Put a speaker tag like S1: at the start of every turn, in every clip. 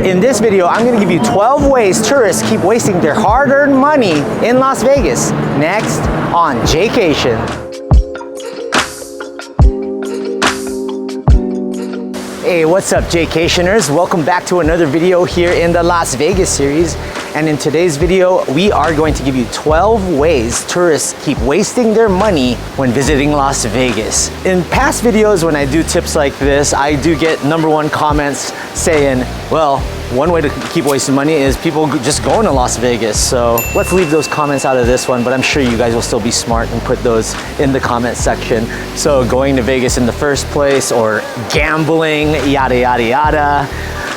S1: In this video, I'm gonna give you 12 ways tourists keep wasting their hard-earned money in Las Vegas. Next on Jaycation. Hey, what's up, Jaycationers? Welcome back to another video here in the Las Vegas series. And in today's video, we are going to give you 12 ways tourists keep wasting their money when visiting Las Vegas. In past videos, when I do tips like this, I do get #1 comments saying, well, one way to keep wasting money is people just going to Las Vegas. So let's leave those comments out of this one, but I'm sure you guys will still be smart and put those in the comment section. So going to Vegas in the first place, or gambling, yada, yada, yada.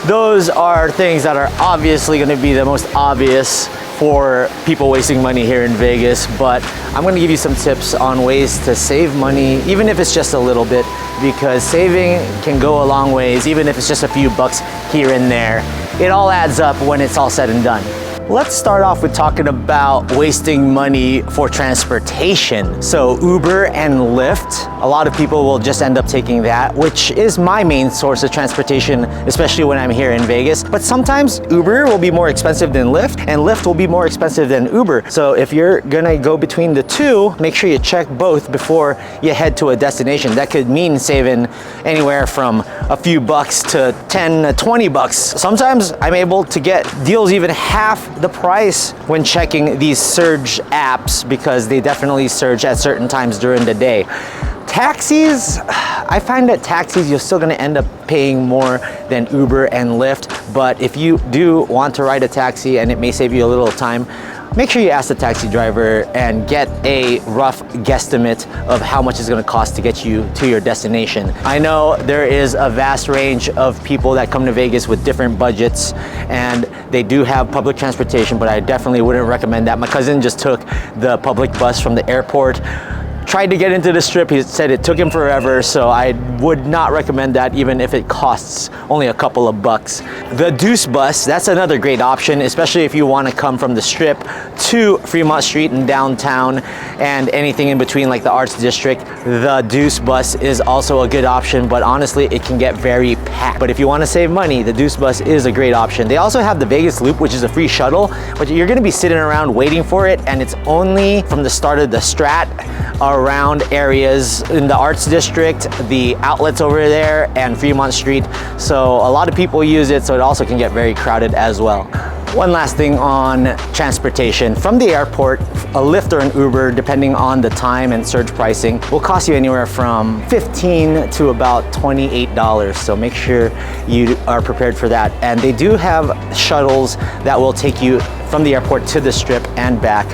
S1: Those are things that are obviously going to be the most obvious for people wasting money here in Vegas, but I'm going to give you some tips on ways to save money, even if it's just a little bit, because saving can go a long ways, even if it's just a few bucks here and there. It all adds up when it's all said and done. Let's start off with talking about wasting money for transportation. So Uber and Lyft, a lot of people will just end up taking that, which is my main source of transportation, especially when I'm here in Vegas. But sometimes Uber will be more expensive than Lyft, and Lyft will be more expensive than Uber. So if you're gonna go between the two, make sure you check both before you head to a destination. That could mean saving anywhere from a few bucks to 10 to 20 bucks. Sometimes I'm able to get deals even half the price when checking these surge apps, because they definitely surge at certain times during the day. Taxis, I find that taxis, you're still gonna end up paying more than Uber and Lyft, but if you do want to ride a taxi and it may save you a little time, make sure you ask the taxi driver and get a rough guesstimate of how much it's gonna cost to get you to your destination. I know there is a vast range of people that come to Vegas with different budgets, and they do have public transportation, but I definitely wouldn't recommend that. My cousin just took the public bus from the airport, tried to get into the strip. He said it took him forever, so I would not recommend that, even if it costs only a couple of bucks. The Deuce bus, that's another great option, especially if you want to come from the strip to Fremont Street and downtown and anything in between, like the Arts District. The Deuce bus is also a good option, but honestly, it can get very packed. But if you want to save money, the Deuce bus is a great option. They also have the Vegas Loop, which is a free shuttle, but you're going to be sitting around waiting for it, and it's only from the start of the Strat around areas in the Arts District, the outlets over there, and Fremont Street. So a lot of people use it, so it also can get very crowded as well. One last thing on transportation. From the airport, a Lyft or an Uber, depending on the time and surge pricing, will cost you anywhere from $15 to about $28. So make sure you are prepared for that. And they do have shuttles that will take you from the airport to the strip and back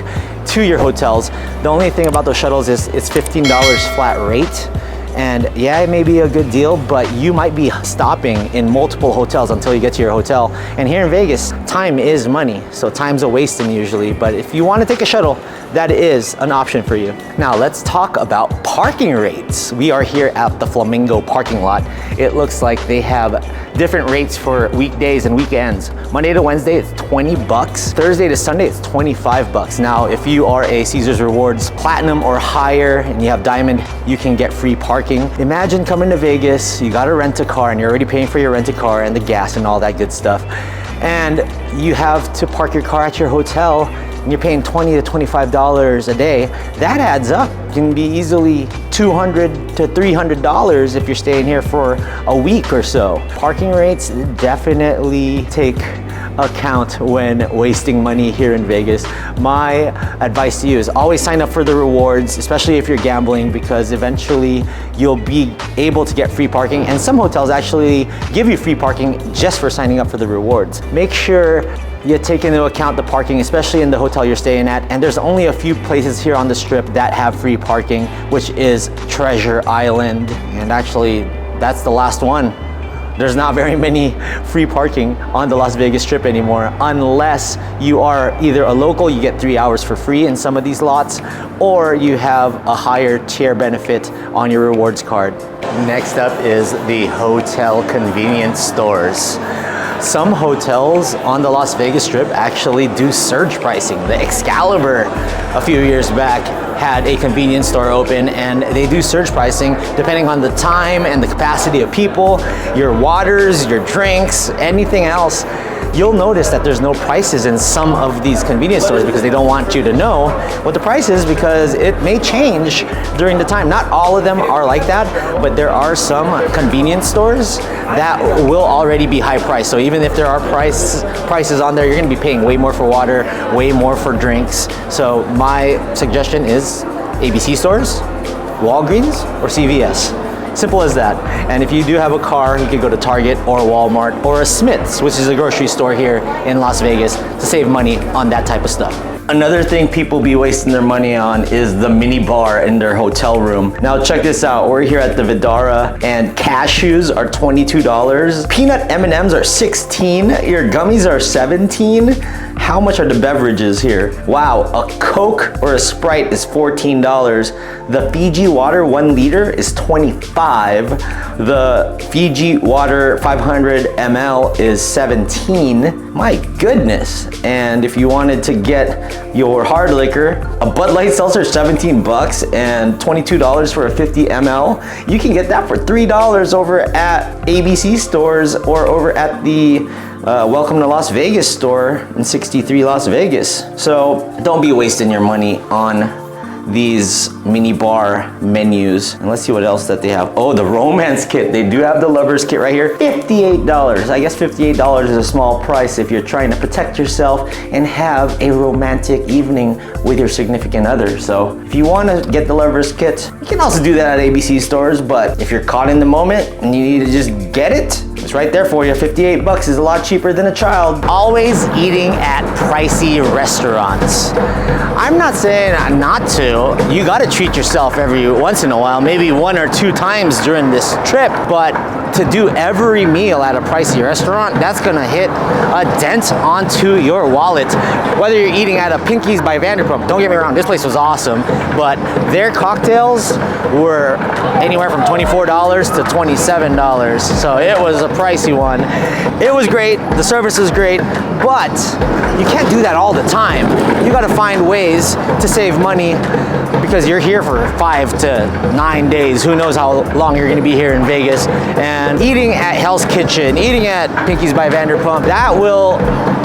S1: to your hotels. The only thing about those shuttles is it's $15 flat rate. And yeah, it may be a good deal, but you might be stopping in multiple hotels until you get to your hotel. And here in Vegas, time is money, so time's a wasting usually. But if you want to take a shuttle, that is an option for you. Now let's talk about parking rates. We are here at the Flamingo parking lot. It looks like they have different rates for weekdays and weekends. Monday to Wednesday, it's 20 bucks. Thursday to Sunday, it's 25 bucks. Now, if you are a Caesars Rewards Platinum or higher and you have Diamond, you can get free parking. Imagine coming to Vegas, you gotta rent a car, and you're already paying for your rented car and the gas and all that good stuff. And you have to park your car at your hotel, and you're paying $20 to $25 a day. That adds up. It can be easily $200 to $300 if you're staying here for a week or so. Parking rates definitely take account when wasting money here in Vegas. My advice to you is always sign up for the rewards, especially if you're gambling, because eventually you'll be able to get free parking, and some hotels actually give you free parking just for signing up for the rewards. Make sure you take into account the parking, especially in the hotel you're staying at. And there's only a few places here on the strip that have free parking, which is Treasure Island. And actually, that's the last one. There's not very many free parking on the Las Vegas Strip anymore, unless you are either a local, you get 3 hours for free in some of these lots, or you have a higher tier benefit on your rewards card. Next up is the hotel convenience stores. Some hotels on the Las Vegas Strip actually do surge pricing. The Excalibur a few years back had a convenience store open, and they do surge pricing depending on the time and the capacity of people, your waters, your drinks, anything else. you'll notice that there's no prices in some of these convenience stores because they don't want you to know what the price is, because it may change during the time. Not all of them are like that, but there are some convenience stores that will already be high priced. So even if there are prices on there, you're gonna be paying way more for water, way more for drinks. So my suggestion is ABC stores, Walgreens, or CVS. Simple as that. And if you do have a car, you could go to Target or Walmart or a Smith's, which is a grocery store here in Las Vegas, to save money on that type of stuff. Another thing people be wasting their money on is the mini bar in their hotel room. Now check this out. We're here at the Vidara and cashews are $22. Peanut M&Ms are $16. Your gummies are $17. How much are the beverages here? Wow, a Coke or a Sprite is $14. The Fiji water 1 liter is $25. The Fiji water 500 ml is $17. My goodness. And if you wanted to get your hard liquor, a Bud Light seltzer is 17 bucks and $22 for a 50 ml. You can get that for $3 over at ABC stores or over at the Welcome to Las Vegas store in 63 Las Vegas. So don't be wasting your money on these mini bar menus. And let's see what else that they have. Oh, the romance kit. They do have the lovers kit right here. $58. I guess $58 is a small price if you're trying to protect yourself and have a romantic evening with your significant other. So if you want to get the lovers kit, you can also do that at ABC stores. But if you're caught in the moment and you need to just get it, it's right there for you. 58 bucks is a lot cheaper than a child. Always eating at pricey restaurants. I'm not saying not to. You gotta treat yourself every once in a while, maybe 1 or 2 times during this trip, but to do every meal at a pricey restaurant, that's gonna hit a dent onto your wallet. Whether you're eating at a Pinky's by Vanderpump, don't get me wrong, this place was awesome, but their cocktails were anywhere from $24 to $27. So it was a pricey one. It was great, the service was great, but you can't do that all the time. You gotta find ways to save money because you're here for 5 to 9 days. Who knows how long you're gonna be here in Vegas. And eating at Hell's Kitchen, eating at Pinky's by Vanderpump, that will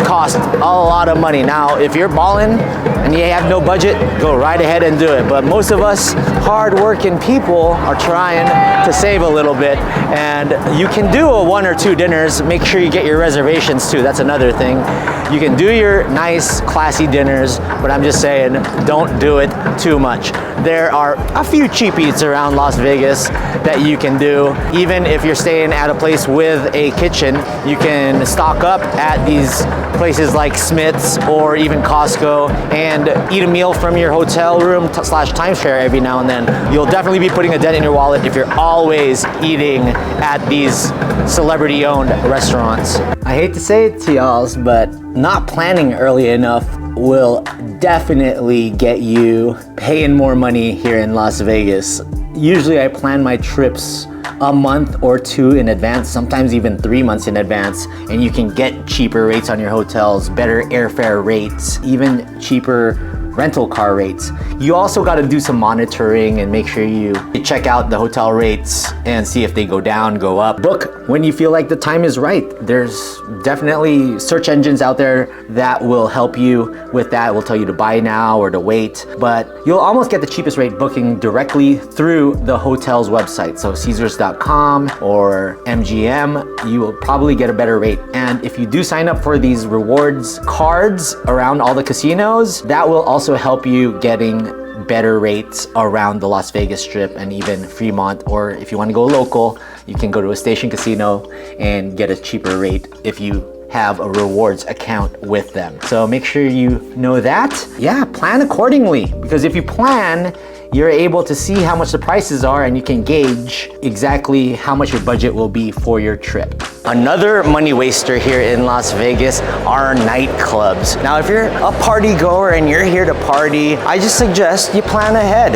S1: cost a lot of money. Now, if you're balling and you have no budget, go right ahead and do it. But most of us hard-working people are trying to save a little bit. And you can do a 1 or 2 dinners. Make sure you get your reservations too. That's another thing. You can do your nice, classy dinners, but I'm just saying, don't do it too much. There are a few cheap eats around Las Vegas that you can do. Even if you're staying at a place with a kitchen, you can stock up at these places like Smith's or even Costco and eat a meal from your hotel room / timeshare every now and then. You'll definitely be putting a dent in your wallet if you're always eating at these celebrity-owned restaurants. I hate to say it to y'all, but not planning early enough will definitely get you paying more money here in Las Vegas. Usually I plan my trips a month or 2 in advance, sometimes even 3 months in advance, and you can get cheaper rates on your hotels, better airfare rates, even cheaper rental car rates. You also got to do some monitoring and make sure you check out the hotel rates and see if they go down, go up. Book when you feel like the time is right. There's definitely search engines out there that will help you with that. Will tell you to buy now or to wait, but you'll almost get the cheapest rate booking directly through the hotel's website. So Caesars.com or MGM, you will probably get a better rate. And if you do sign up for these rewards cards around all the casinos, that will also help you getting better rates around the Las Vegas Strip and even Fremont. Or if you want to go local, you can go to a station casino and get a cheaper rate if you have a rewards account with them. So make sure you know that. Yeah, plan accordingly, because if you plan, you're able to see how much the prices are and you can gauge exactly how much your budget will be for your trip. Another money waster here in Las Vegas are nightclubs. Now, if you're a party goer and you're here to party, I just suggest you plan ahead.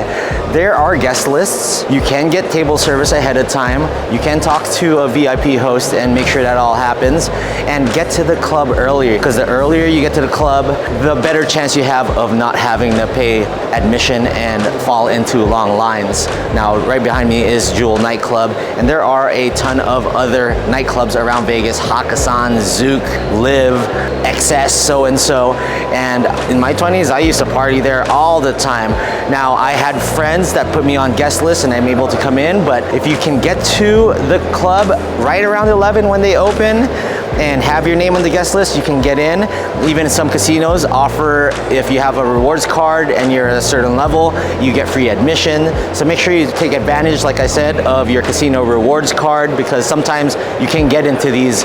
S1: There are guest lists. You can get table service ahead of time. You can talk to a VIP host and make sure that all happens, and get to the club earlier, because the earlier you get to the club, the better chance you have of not having to pay admission and fall into long lines. Now, right behind me is Jewel Nightclub, and there are a ton of other nightclubs around Vegas: Hakkasan, Zook, Live, XS, so-and-so. And in my 20s, I used to party there all the time. Now, I had friends that put me on guest lists and I'm able to come in, but if you can get to the club right around 11 when they open and have your name on the guest list, you can get in. Even some casinos offer, if you have a rewards card and you're at a certain level, you get free admission. So make sure you take advantage, like I said, of your casino rewards card, because sometimes you can get into these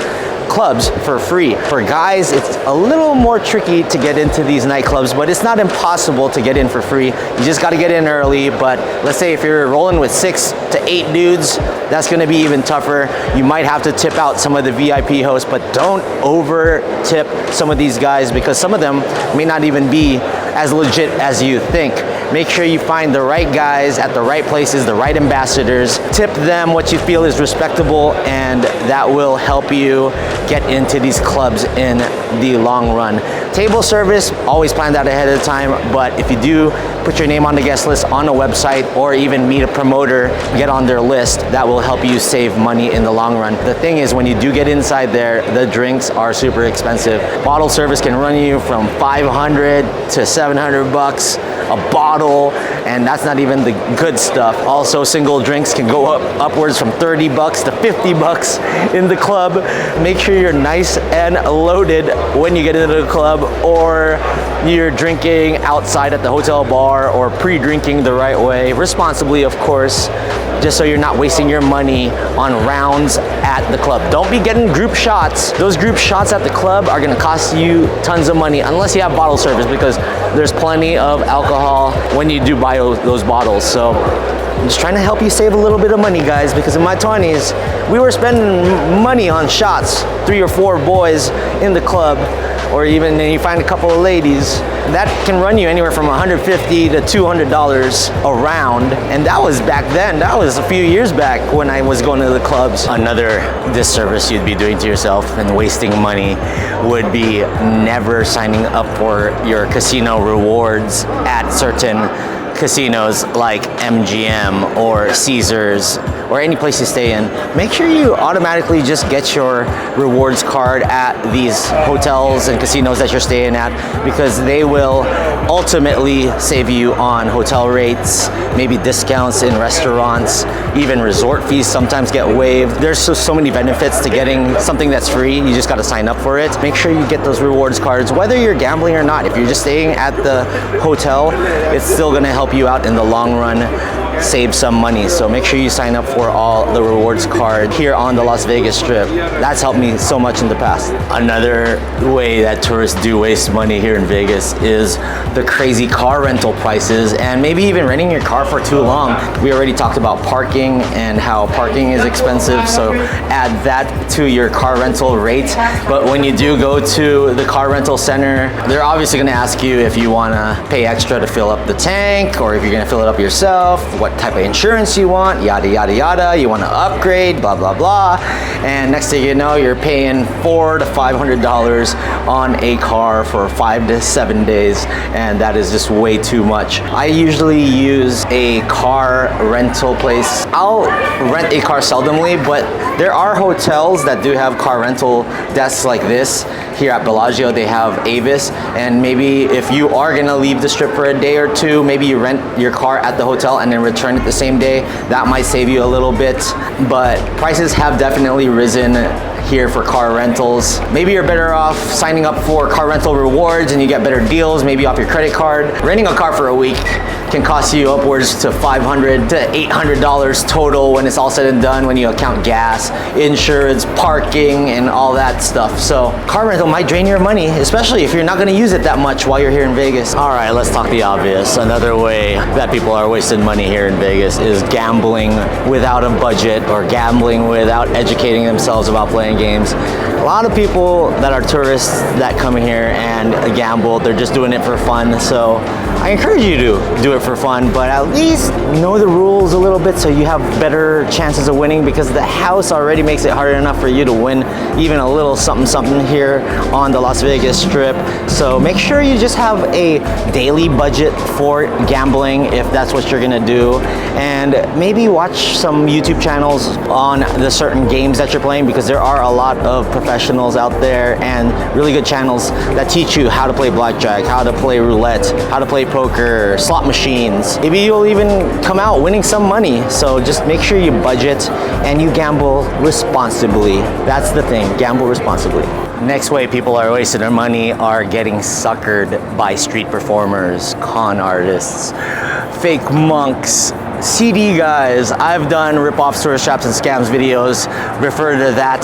S1: clubs for free. For guys, it's a little more tricky to get into these nightclubs, but it's not impossible to get in for free. You just got to get in early. But let's say if you're rolling with 6 to 8 dudes, that's going to be even tougher. You might have to tip out some of the VIP hosts, but don't over tip some of these guys, because some of them may not even be as legit as you think. Make sure you find the right guys at the right places, the right ambassadors. Tip them what you feel is respectable, and that will help you get into these clubs in the long run. Table service, always plan that ahead of time, but if you do put your name on the guest list on a website or even meet a promoter, get on their list, that will help you save money in the long run. The thing is, when you do get inside there, the drinks are super expensive. Bottle service can run you from 500 to 700 bucks a bottle, and that's not even the good stuff. Also, single drinks can go upwards from 30 bucks to 50 bucks in the club. Make sure you're nice and loaded when you get into the club, or you're drinking outside at the hotel bar, or pre-drinking the right way, responsibly of course, just so you're not wasting your money on rounds at the club. Don't be getting group shots. Those group shots at the club are gonna cost you tons of money, unless you have bottle service, because there's plenty of alcohol when you do buy those bottles. So I'm just trying to help you save a little bit of money, guys, because in my 20s, we were spending money on shots, 3 or 4 boys in the club, or even then you find a couple of ladies. That can run you anywhere from $150 to $200 a round, and that was back then. That was a few years back when I was going to the clubs. Another disservice you'd be doing to yourself and wasting money would be never signing up for your casino rewards at certain casinos like MGM or Caesars or any place you stay in. Make sure you automatically just get your rewards card at these hotels and casinos that you're staying at, because they will ultimately save you on hotel rates, maybe discounts in restaurants, even resort fees sometimes get waived. There's so many benefits to getting something that's free. You just got to sign up for it. Make sure you get those rewards cards, whether you're gambling or not. If you're just staying at the hotel, it's still going to help you out in the long run, save some money. So make sure you sign up for all the rewards card here on the Las Vegas Strip. That's helped me so much in the past. Another way that tourists do waste money here in Vegas is the crazy car rental prices, and maybe even renting your car for too long. We already talked about parking and how parking is expensive, so add that to your car rental rate. But when you do go to the car rental center, they're obviously going to ask you if you want to pay extra to fill up the tank, or if you're going to fill it up yourself, what type of insurance you want, yada yada yada, you want to upgrade, blah blah blah. And next thing you know, you're paying $400 to $500 on a car for 5 to 7 days, and that is just way too much. I usually use a car rental place. I'll rent a car seldomly, but there are hotels that do have car rental desks like this. Here at Bellagio, they have Avis, and maybe if you are gonna leave the Strip for a day or two, maybe you rent your car at the hotel and then return it the same day. That might save you a little bit, but prices have definitely risen here for car rentals. Maybe you're better off signing up for car rental rewards and you get better deals, maybe off your credit card. Renting a car for a week can cost you upwards to $500 to $800 total when it's all said and done, when you account gas, insurance, parking, and all that stuff. So car rental might drain your money, especially if you're not gonna use it that much while you're here in Vegas. All right, let's talk the obvious. Another way that people are wasting money here in Vegas is gambling without a budget, or gambling without educating themselves about playing games. A lot of people that are tourists that come here and gamble, they're just doing it for fun. So I encourage you to do it for fun, but at least know the rules a little bit so you have better chances of winning, because the house already makes it hard enough for you to win even a little something something here on the Las Vegas Strip. So make sure you just have a daily budget for gambling if that's what you're gonna do, and maybe watch some YouTube channels on the certain games that you're playing, because there are a lot of professionals out there and really good channels that teach you how to play blackjack, how to play roulette, how to play poker, slot machines. Maybe you'll even come out winning some money. So just make sure you budget and you gamble responsibly. That's the thing, gamble responsibly. Next way people are wasting their money are getting suckered by street performers, con artists, fake monks, CD guys. I've done rip-offs, tourist traps, and scams videos. Refer to that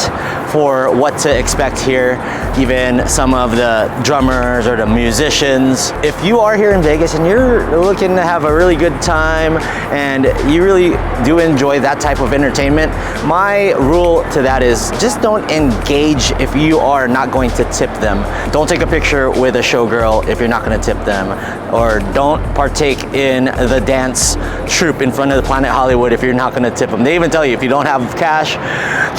S1: for what to expect here. Even some of the drummers or the musicians. If you are here in Vegas and you're looking to have a really good time and you really do enjoy that type of entertainment, my rule to that is just don't engage if you are not going to tip them. Don't take a picture with a showgirl if you're not going to tip them, or don't partake in the dance troupe in front of the Planet Hollywood if you're not going to tip them. They even tell you if you don't have cash,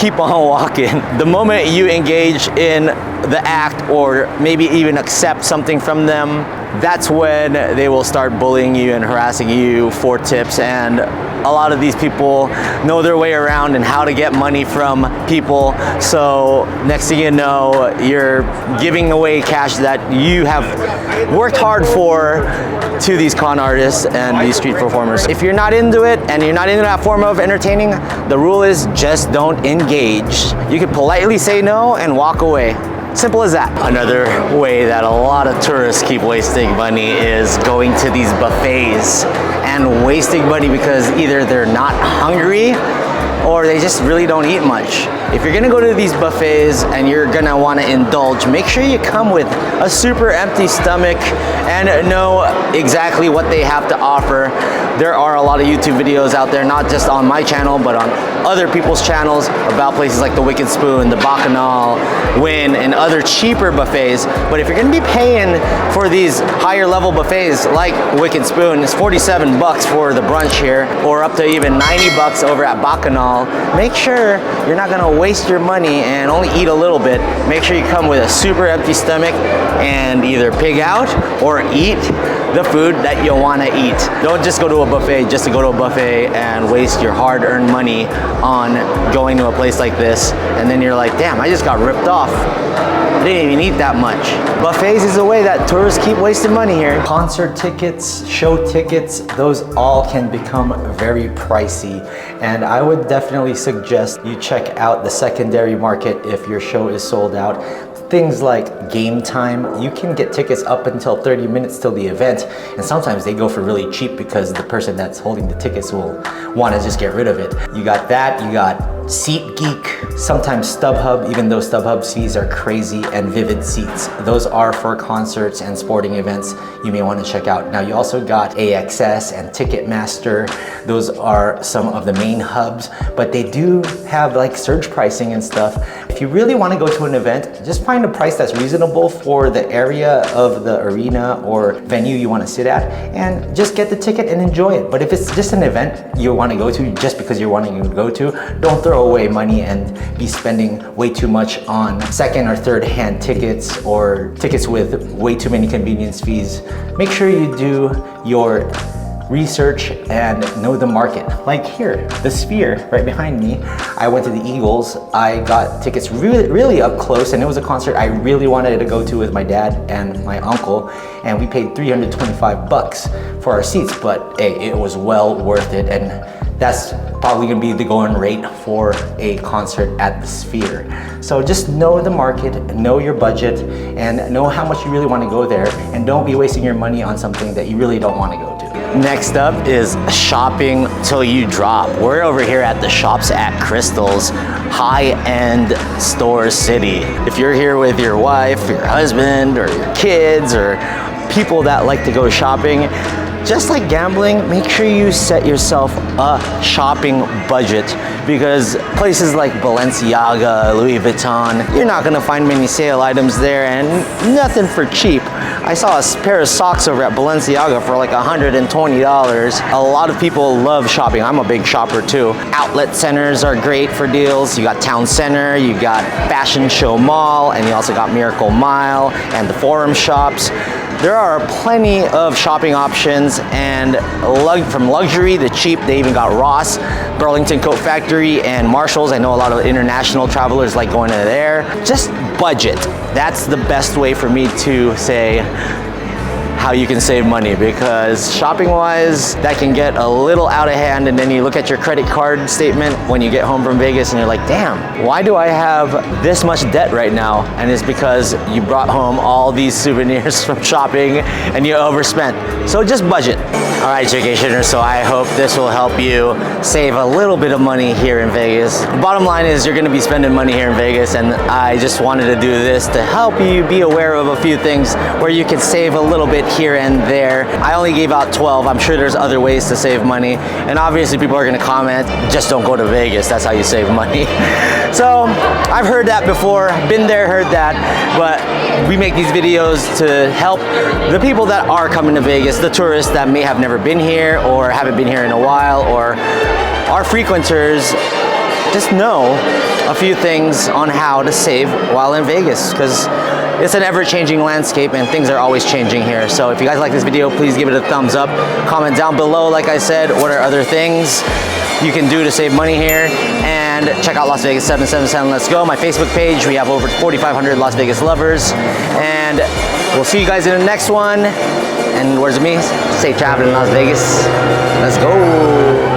S1: keep on walking. The moment you engage in the act or maybe even accept something from them, that's when they will start bullying you and harassing you for tips. And a lot of these people know their way around and how to get money from people. So next thing you know, you're giving away cash that you have worked hard for to these con artists and these street performers. If you're not into it and you're not into that form of entertaining, the rule is just don't engage. You can politely say no and walk away. Simple as that. Another way that a lot of tourists keep wasting money is going to these buffets and wasting money because either they're not hungry or they just really don't eat much. If you're gonna go to these buffets and you're gonna wanna indulge, make sure you come with a super empty stomach and know exactly what they have to offer. There are a lot of YouTube videos out there, not just on my channel, but on other people's channels about places like the Wicked Spoon, the Bacchanal, Wynn, and other cheaper buffets. But if you're gonna be paying for these higher level buffets like Wicked Spoon, it's 47 bucks for the brunch here, or up to even 90 bucks over at Bacchanal. Make sure you're not gonna waste your money and only eat a little bit. Make sure you come with a super empty stomach and either pig out or eat the food that you want to eat. Don't just go to a buffet just to go to a buffet and waste your hard-earned money on going to a place like this, and then you're like, damn, I just got ripped off. I didn't even eat that much. Buffets is a way that tourists keep wasting money here. Concert tickets, show tickets, those all can become very pricey. And I would definitely suggest you check out the secondary market if your show is sold out. Things like Game Time, you can get tickets up until 30 minutes till the event, and sometimes they go for really cheap because the person that's holding the tickets will want to just get rid of it. You got that, you got SeatGeek, sometimes StubHub, even though StubHub's fees are crazy, and Vivid Seats. Those are for concerts and sporting events you may want to check out. Now you also got AXS and Ticketmaster. Those are some of the main hubs, but they do have like surge pricing and stuff. If you really want to go to an event, just find a price that's reasonable for the area of the arena or venue you want to sit at, and just get the ticket and enjoy it. But if it's just an event you want to go to just because you're wanting to go to, don't throw away money and be spending way too much on second or third hand tickets or tickets with way too many convenience fees. Make sure you do your research and know the market. Like here, the Sphere right behind me, I went to the Eagles. I got tickets really up close, and it was a concert I really wanted to go to with my dad and my uncle, and we paid 325 bucks for our seats, but hey, it was well worth it, and that's probably gonna be the going rate for a concert at the Sphere. So just know the market, know your budget, and know how much you really wanna go there, and don't be wasting your money on something that you really don't wanna go to. Next up is shopping till you drop. We're over here at the Shops at Crystal's high-end store city. If you're here with your wife, your husband, or your kids, or people that like to go shopping, just like gambling, make sure you set yourself a shopping budget, because places like Balenciaga, Louis Vuitton, you're not gonna find many sale items there, and nothing for cheap. I saw a pair of socks over at Balenciaga for like $120. A lot of people love shopping. I'm a big shopper too. Outlet centers are great for deals. You got Town Center, you got Fashion Show Mall, and you also got Miracle Mile and the Forum shops. There are plenty of shopping options, and from luxury to cheap, they even got Ross, Burlington Coat Factory, and Marshalls. I know a lot of international travelers like going to there. Just budget. That's the best way for me to say how you can save money, because shopping wise, that can get a little out of hand, and then you look at your credit card statement when you get home from Vegas and you're like, damn, why do I have this much debt right now? And it's because you brought home all these souvenirs from shopping and you overspent. So just budget. All right, Jaycationers, so I hope this will help you save a little bit of money here in Vegas. The bottom line is you're gonna be spending money here in Vegas, and I just wanted to do this to help you be aware of a few things where you can save a little bit here and there. I only gave out 12. I'm sure there's other ways to save money, and obviously people are gonna comment, just don't go to Vegas, that's how you save money. So I've heard that before, been there, heard that, but we make these videos to help the people that are coming to Vegas, the tourists that may have never been here or haven't been here in a while, or our frequenters, just know a few things on how to save while in Vegas, because it's an ever-changing landscape and things are always changing here. So if you guys like this video, please give it a thumbs up. Comment down below, like I said, what are other things you can do to save money here, and check out Las Vegas 777 Let's Go, my Facebook page. We have over 4,500 Las Vegas lovers, and we'll see you guys in the next one. And words of me, safe traveling in Las Vegas. Let's go.